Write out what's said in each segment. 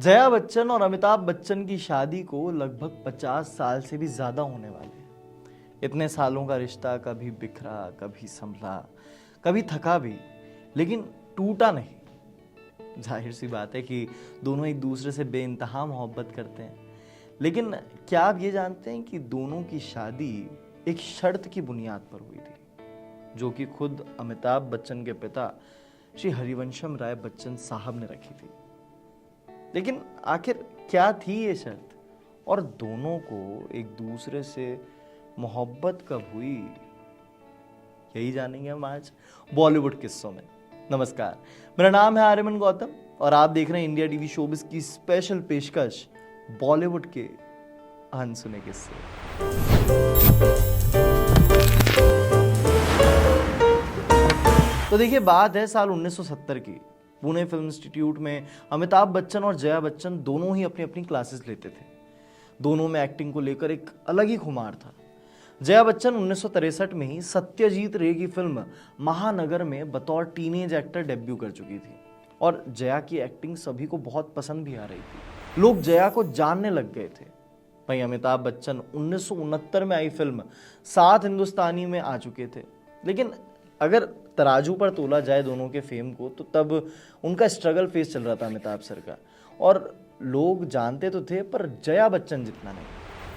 जया बच्चन और अमिताभ बच्चन की शादी को लगभग 50 साल से भी ज्यादा होने वाले हैं। इतने सालों का रिश्ता कभी बिखरा, कभी संभला, कभी थका भी, लेकिन टूटा नहीं। जाहिर सी बात है कि दोनों एक दूसरे से बेइंतहा मोहब्बत करते हैं। लेकिन क्या आप ये जानते हैं कि दोनों की शादी एक शर्त की बुनियाद पर हुई थी, जो कि खुद अमिताभ बच्चन के पिता श्री हरिवंशम राय बच्चन साहब ने रखी थी। लेकिन आखिर क्या थी ये शर्त, और दोनों को एक दूसरे से मोहब्बत कब हुई, यही जानेंगे हम आज बॉलीवुड किस्सों में। नमस्कार, मेरा नाम है आर्यमन गौतम और आप देख रहे हैं इंडिया टीवी शोबिस की स्पेशल पेशकश बॉलीवुड के अनसुने किस्से। तो देखिए, बात है साल 1970 की। पुणे फिल्म इंस्टीट्यूट में अमिताभ बच्चन और जया बच्चन दोनों ही अपनी अपनी क्लासेस लेते थे। दोनों में एक्टिंग को लेकर एक अलग ही खुमार था। जया बच्चन 1963 में ही सत्यजीत रे की फिल्म महानगर में बतौर टीनेज एक्टर डेब्यू कर चुकी थी और जया की एक्टिंग सभी को बहुत पसंद भी आ रही थी। लोग जया को जानने लग गए थे। वहीं अमिताभ बच्चन 1969 में आई फिल्म सात हिंदुस्तानी में आ चुके थे। लेकिन अगर तराजू पर तोला जाए दोनों के फेम को, तो तब उनका स्ट्रगल फेस चल रहा था अमिताभ सर का, और लोग जानते तो थे पर जया बच्चन जितना नहीं।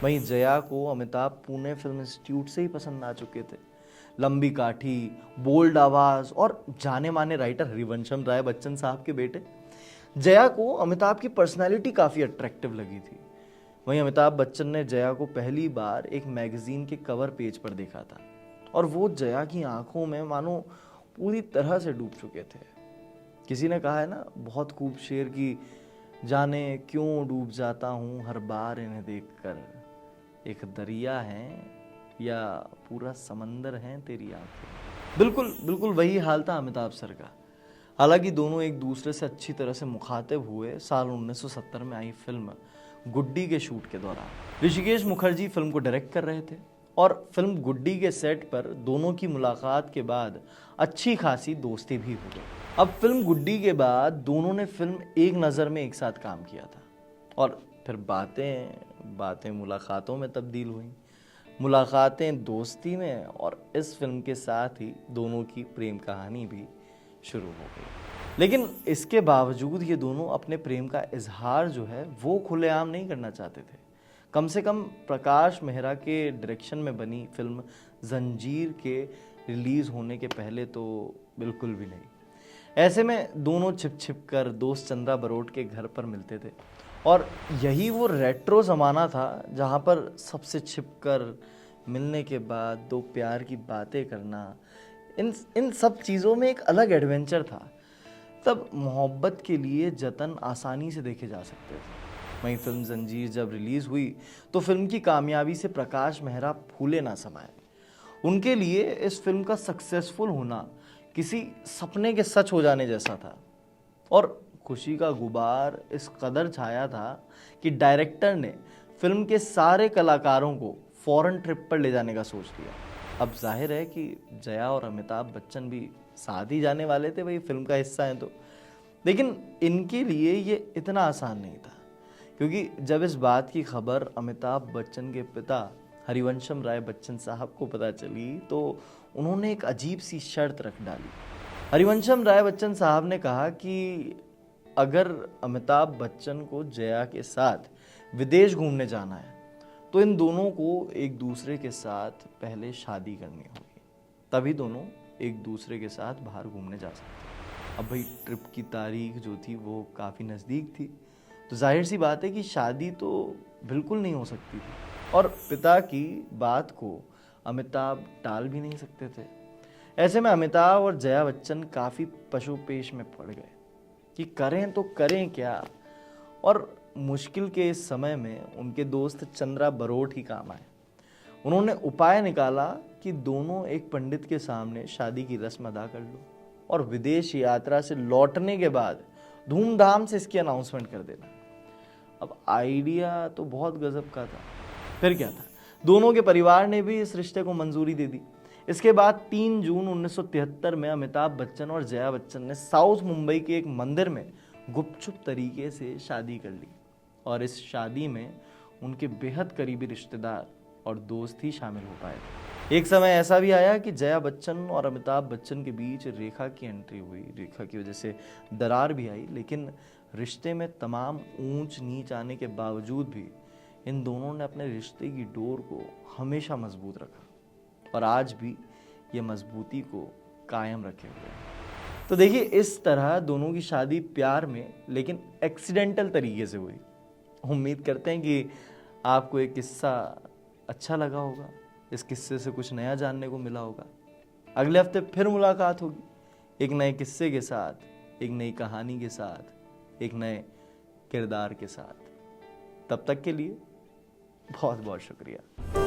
वहीं जया को अमिताभ पुणे फिल्म इंस्टीट्यूट से ही पसंद आ चुके थे। लंबी काठी, बोल्ड आवाज और जाने माने राइटर हरिवंशम राय बच्चन साहब के बेटे। जया को अमिताभ की पर्सनैलिटी काफी अट्रैक्टिव लगी थी। वहीं अमिताभ बच्चन ने जया को पहली बार एक मैगजीन के कवर पेज पर देखा था और वो जया की आंखों में मानो पूरी तरह से डूब चुके थे। किसी ने कहा है ना बहुत खूब शेर की, जाने क्यों डूब जाता हूँ हर बार इन्हें देखकर, एक दरिया है या पूरा समंदर है तेरी आंखें। बिल्कुल बिल्कुल वही हाल था अमिताभ सर का। हालांकि दोनों एक दूसरे से अच्छी तरह से मुखातिब हुए साल 1970 में आई फिल्म गुड्डी के शूट के दौरान। ऋषिकेश मुखर्जी फिल्म को डायरेक्ट कर रहे थे और फिल्म गुड्डी के सेट पर दोनों की मुलाकात के बाद अच्छी खासी दोस्ती भी हो गई। अब फिल्म गुड्डी के बाद दोनों ने फिल्म एक नज़र में एक साथ काम किया था और फिर बातें मुलाकातों में तब्दील हुई, मुलाकातें दोस्ती में, और इस फिल्म के साथ ही दोनों की प्रेम कहानी भी शुरू हो गई। लेकिन इसके बावजूद ये दोनों अपने प्रेम का इजहार जो है वो खुलेआम नहीं करना चाहते थे। कम से कम प्रकाश मेहरा के डायरेक्शन में बनी फिल्म जंजीर के रिलीज होने के पहले तो बिल्कुल भी नहीं। ऐसे में दोनों छिप छिप कर दोस्त चंद्रा बरोट के घर पर मिलते थे और यही वो रेट्रो ज़माना था जहाँ पर सबसे छिप कर मिलने के बाद दो प्यार की बातें करना, इन सब चीज़ों में एक अलग एडवेंचर था। तब मोहब्बत के लिए जतन आसानी से देखे जा सकते थे। वहीं फिल्म जंजीर जब रिलीज हुई तो फिल्म की कामयाबी से प्रकाश मेहरा फूले ना समाये। उनके लिए इस फिल्म का सक्सेसफुल होना किसी सपने के सच हो जाने जैसा था और खुशी का गुबार इस कदर छाया था कि डायरेक्टर ने फिल्म के सारे कलाकारों को फॉरेन ट्रिप पर ले जाने का सोच लिया। अब जाहिर है कि जया और अमिताभ बच्चन भी साथ ही जाने वाले थे, वही फिल्म का हिस्सा है तो। लेकिन इनके लिए ये इतना आसान नहीं था, क्योंकि जब इस बात की खबर अमिताभ बच्चन के पिता हरिवंशम राय बच्चन साहब को पता चली तो उन्होंने एक अजीब सी शर्त रख डाली। हरिवंशम राय बच्चन साहब ने कहा कि अगर अमिताभ बच्चन को जया के साथ विदेश घूमने जाना है तो इन दोनों को एक दूसरे के साथ पहले शादी करनी होगी, तभी दोनों एक दूसरे के साथ बाहर घूमने जा सकते। अब भाई ट्रिप की तारीख जो थी वो काफ़ी नज़दीक थी, तो जाहिर सी बात है कि शादी तो बिल्कुल नहीं हो सकती थी और पिता की बात को अमिताभ टाल भी नहीं सकते थे। ऐसे में अमिताभ और जया बच्चन काफ़ी पशुपेश में पड़ गए कि करें तो करें क्या, और मुश्किल के इस समय में उनके दोस्त चंद्रा बरोट ही काम आए। उन्होंने उपाय निकाला कि दोनों एक पंडित के सामने शादी की रस्म अदा कर लो और विदेश यात्रा से लौटने के बाद धूमधाम से इसकी अनाउंसमेंट कर देना। अब आइडिया तो बहुत गजब का था। फिर क्या था, दोनों के परिवार ने भी इस रिश्ते को मंजूरी दे दी। इसके बाद 3 जून 1973 में अमिताभ बच्चन और जया बच्चन ने साउथ मुंबई के एक मंदिर में गुपचुप तरीके से शादी कर ली और इस शादी में उनके बेहद करीबी रिश्तेदार और दोस्त ही शामिल हो पाए थे। एक समय ऐसा भी आया कि जया बच्चन और अमिताभ बच्चन के बीच रेखा की एंट्री हुई। रेखा की वजह से दरार भी आई, लेकिन रिश्ते में तमाम ऊंच नीच आने के बावजूद भी इन दोनों ने अपने रिश्ते की डोर को हमेशा मजबूत रखा और आज भी ये मजबूती को कायम रखे हुए हैं। तो देखिए, इस तरह दोनों की शादी प्यार में लेकिन एक्सीडेंटल तरीके से हुई। उम्मीद करते हैं कि आपको एक किस्सा अच्छा लगा होगा, इस किस्से से कुछ नया जानने को मिला होगा। अगले हफ्ते फिर मुलाकात होगी एक नए किस्से के साथ, एक नई कहानी के साथ, एक नए किरदार के साथ। तब तक के लिए बहुत बहुत शुक्रिया।